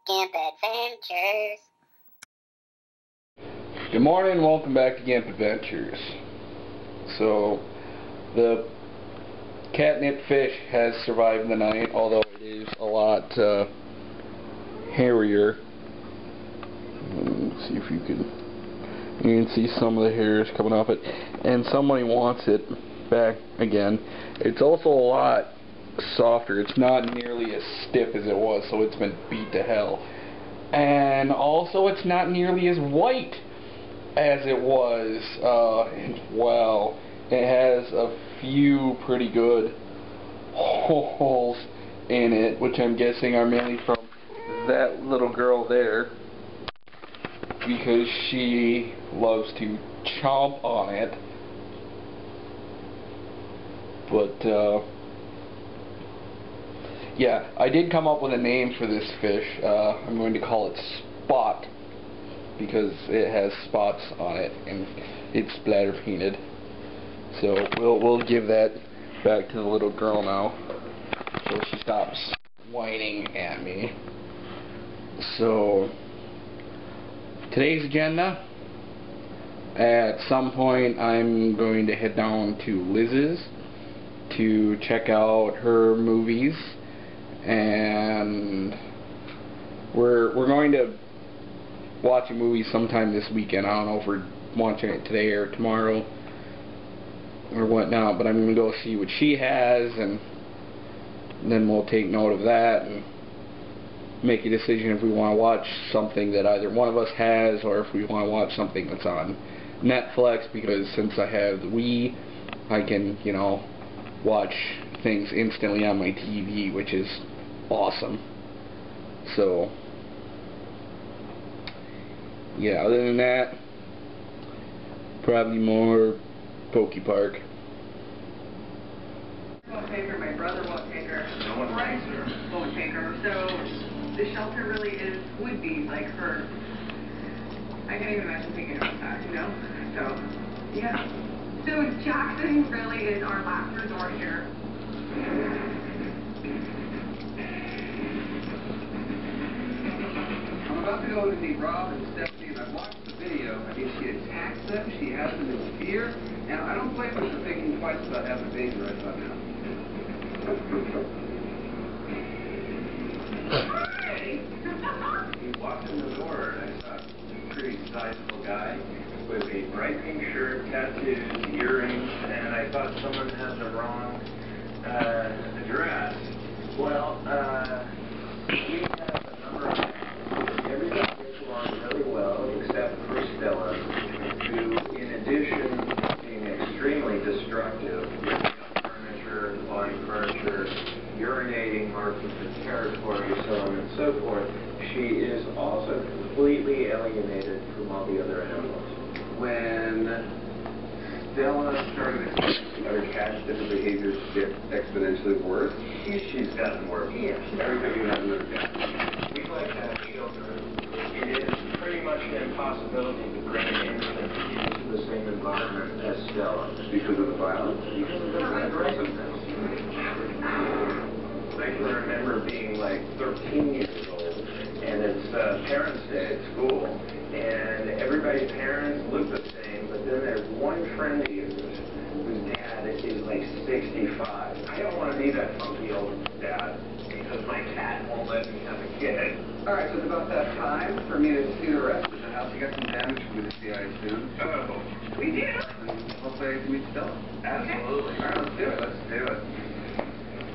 Gimp Adventures. Good morning, welcome back to Gimp Adventures. So, the catnip fish has survived the night, although it is a lot hairier. Let's see if you can see some of the hairs coming off it, and somebody wants it back again. It's also a lot softer. It's not nearly as stiff as it was, so it's been beat to hell. And also it's not nearly as white as it was. Well, it has a few pretty good holes in it, which I'm guessing are mainly from that little girl there, because she loves to chomp on it. But yeah, I did come up with a name for this fish. I'm going to call it Spot, because it has spots on it and it's splatter painted. So we'll give that back to the little girl now, so she stops whining at me. So today's agenda: at some point I'm going to head down to Liz's to check out her movies, and we're going to watch a movie sometime this weekend. I don't know if we're watching it today or tomorrow or whatnot, but I'm going to go see what she has, and then we'll take note of that and make a decision if we want to watch something that either one of us has, or if we want to watch something that's on Netflix, because since I have the Wii, I can, you know, watch things instantly on my TV, which is awesome. So yeah, other than that, probably more Poke Park. Won't take her, my brother won't take her. No one likes her. Won't take her. So the shelter really would be like her. I can't even imagine thinking about that, you know? So yeah. So Jackson really is our last resort here. I'm about to go to meet Rob and Stephanie, and I watched the video. I mean, she attacks them, she has them in fear, and I don't blame her for thinking twice about having a baby right about now. Hey! He walked in the door, and I saw a pretty sizable guy with a bright pink shirt, tattoos, earrings, and I thought someone had the wrong address. Well, we have a number of everybody gets along really well except for Stella, who, in addition to being extremely destructive, furniture, buying furniture, urinating marks of the territory, so on and so forth, she is also completely alienated from all the other animals. When Stella started experiencing other cats' different behaviors get exponentially worse, she's gotten worse. Yeah. Every time you have another cat. We like to have children. It is pretty much an impossibility to bring an infant into the same environment as Stella. Because of the violence? Because of the aggressiveness. I can remember being like 13 years old, and it's Parents' Day at school, and everybody's parents look the same, but then there's one friend of yours whose dad is like 65. I don't want to be that funky old dad because my cat won't let me have a kid. Alright, so it's about that time for me to see the rest of the house. You got some damage for me to see, I assume. Oh, we do. Hopefully I can meet Stella. Absolutely. Okay. Alright, let's do it. Let's do it.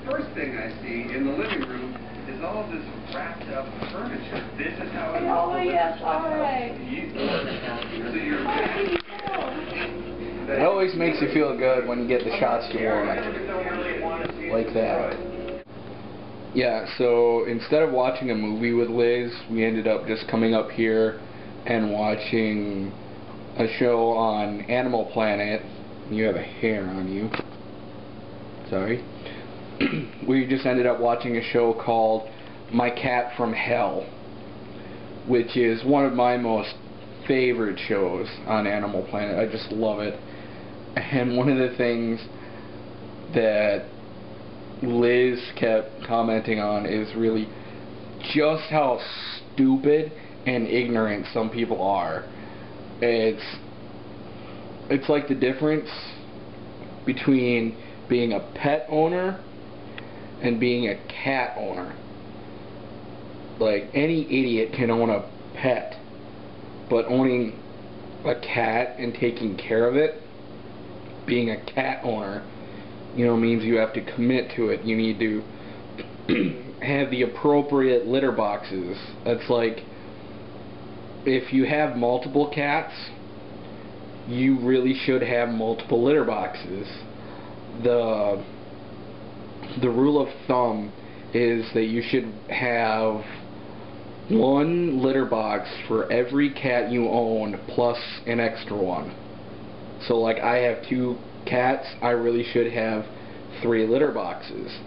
First thing I see in the living room is all of this wrapped up furniture. This is how it all yes, all right. So you're It always makes you feel good when you get the shots you want, like that. Yeah, so instead of watching a movie with Liz, we ended up just coming up here and watching a show on Animal Planet. You have a hair on you. Sorry. We just ended up watching a show called My Cat from Hell, which is one of my most favorite shows on Animal Planet. I just love it. And one of the things that Liz kept commenting on is really just how stupid and ignorant some people are. It's like the difference between being a pet owner and being a cat owner. Like, any idiot can own a pet, but owning a cat and taking care of it, being a cat owner, means you have to commit to it. You need to have the appropriate litter boxes. That's like, if you have multiple cats, you really should have multiple litter boxes. The rule of thumb is that you should have one litter box for every cat you own plus an extra one. So like, I have 2 cats, I really should have 3 litter boxes.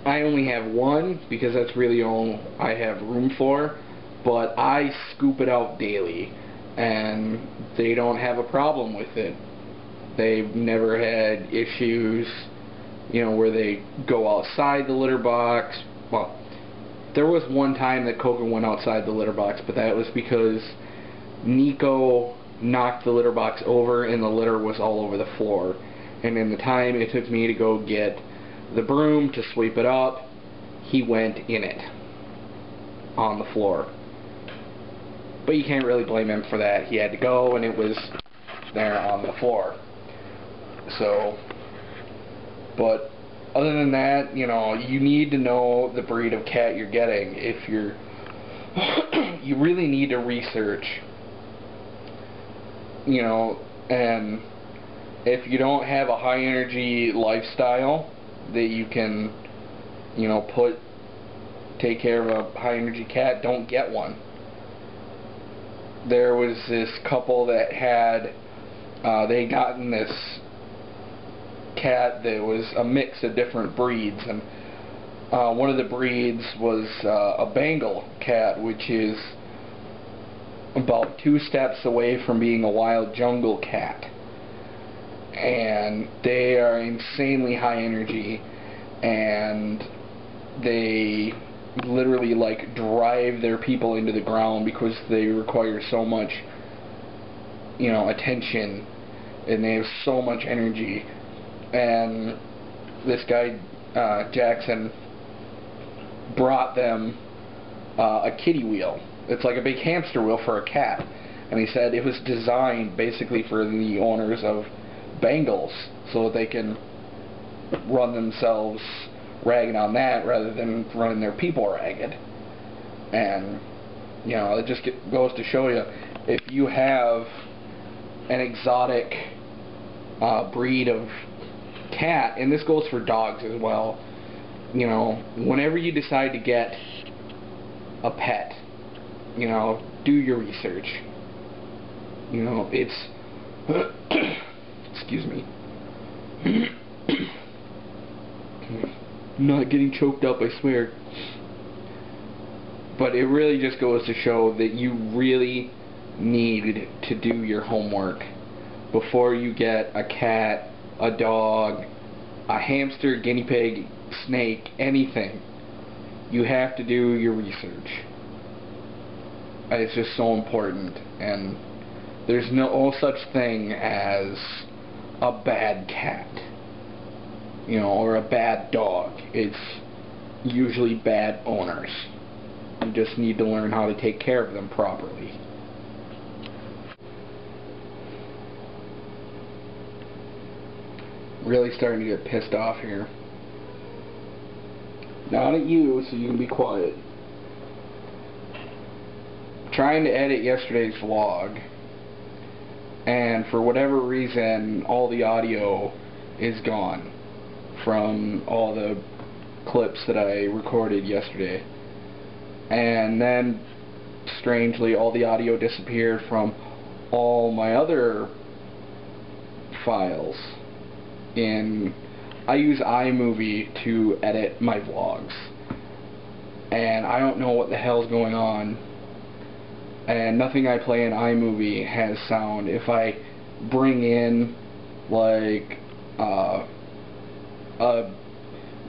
I only have 1 because that's really all I have room for, but I scoop it out daily and they don't have a problem with it. They've never had issues, where they go outside the litter box. Well, there was one time that Coco went outside the litter box, but that was because Nico knocked the litter box over and the litter was all over the floor. And in the time it took me to go get the broom to sweep it up, he went in it on the floor. But you can't really blame him for that. He had to go and it was there on the floor. So, but other than that, you need to know the breed of cat you're getting. If you're you really need to research, and if you don't have a high energy lifestyle that you can, take care of a high energy cat, don't get one. There was this couple that had, they'd gotten this cat that was a mix of different breeds, and one of the breeds was a Bengal cat, which is about 2 steps away from being a wild jungle cat. And they are insanely high energy, and they literally like drive their people into the ground because they require so much attention, and they have so much energy. And this guy Jackson brought them a kitty wheel. It's like a big hamster wheel for a cat, and he said it was designed basically for the owners of Bengals so that they can run themselves ragged on that rather than running their people ragged. And it just goes to show you, if you have an exotic breed of cat, and this goes for dogs as well, whenever you decide to get a pet, do your research. It's excuse me. I'm not getting choked up, I swear. But it really just goes to show that you really need to do your homework before you get a cat, a dog, a hamster, guinea pig, snake, anything. You have to do your research. It's just so important, and there's no such thing as a bad cat, or a bad dog. It's usually bad owners. You just need to learn how to take care of them properly. Really starting to get pissed off here. Not at you, so you can be quiet. Trying to edit yesterday's vlog, and for whatever reason all the audio is gone from all the clips that I recorded yesterday, and then strangely all the audio disappeared from all my other files. I use iMOVIE to edit my vlogs, and I don't know what the hell's going on, and nothing I play in iMOVIE has sound. If I bring in like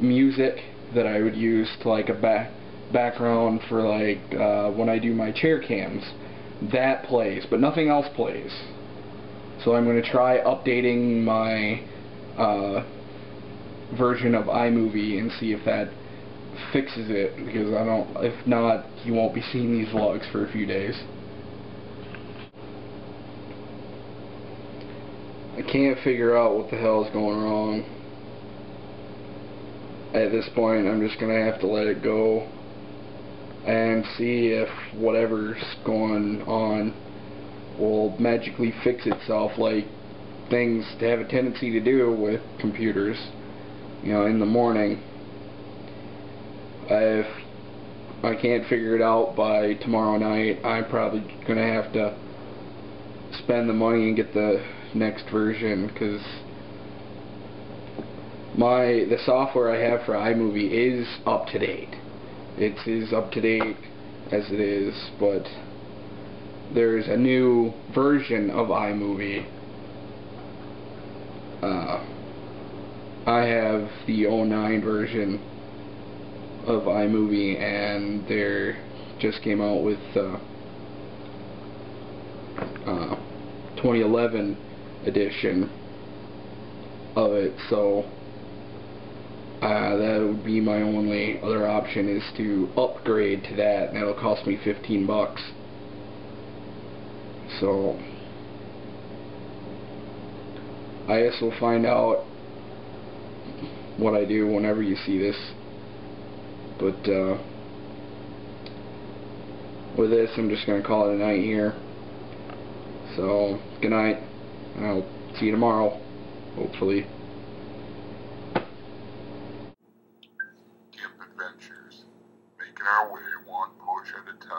music that I would use to like background for like when I do my chair cams. That plays, but nothing else plays. So I'm going to try updating my version of iMOVIE and see if that fixes it, because if not, you won't be seeing these vlogs for a few days. I can't figure out what the hell is going wrong. At this point, I'm just going to have to let it go and see if whatever's going on will magically fix itself, like things have a tendency to do with computers, you know, in the morning. If I can't figure it out by tomorrow night, I'm probably going to have to spend the money and get the next version, because the software I have for iMOVIE is up to date. It is up to date as it is, but there's a new version of iMOVIE. I have the 09 version of iMOVIE, and they just came out with 2011 edition of it, so that would be my only other option, is to upgrade to that, and that'll cost me $15. So I guess we'll find out what I do whenever you see this. But with this, I'm just going to call it a night here. So good night, and I'll see you tomorrow, hopefully. Adventures, making our way one push at a time.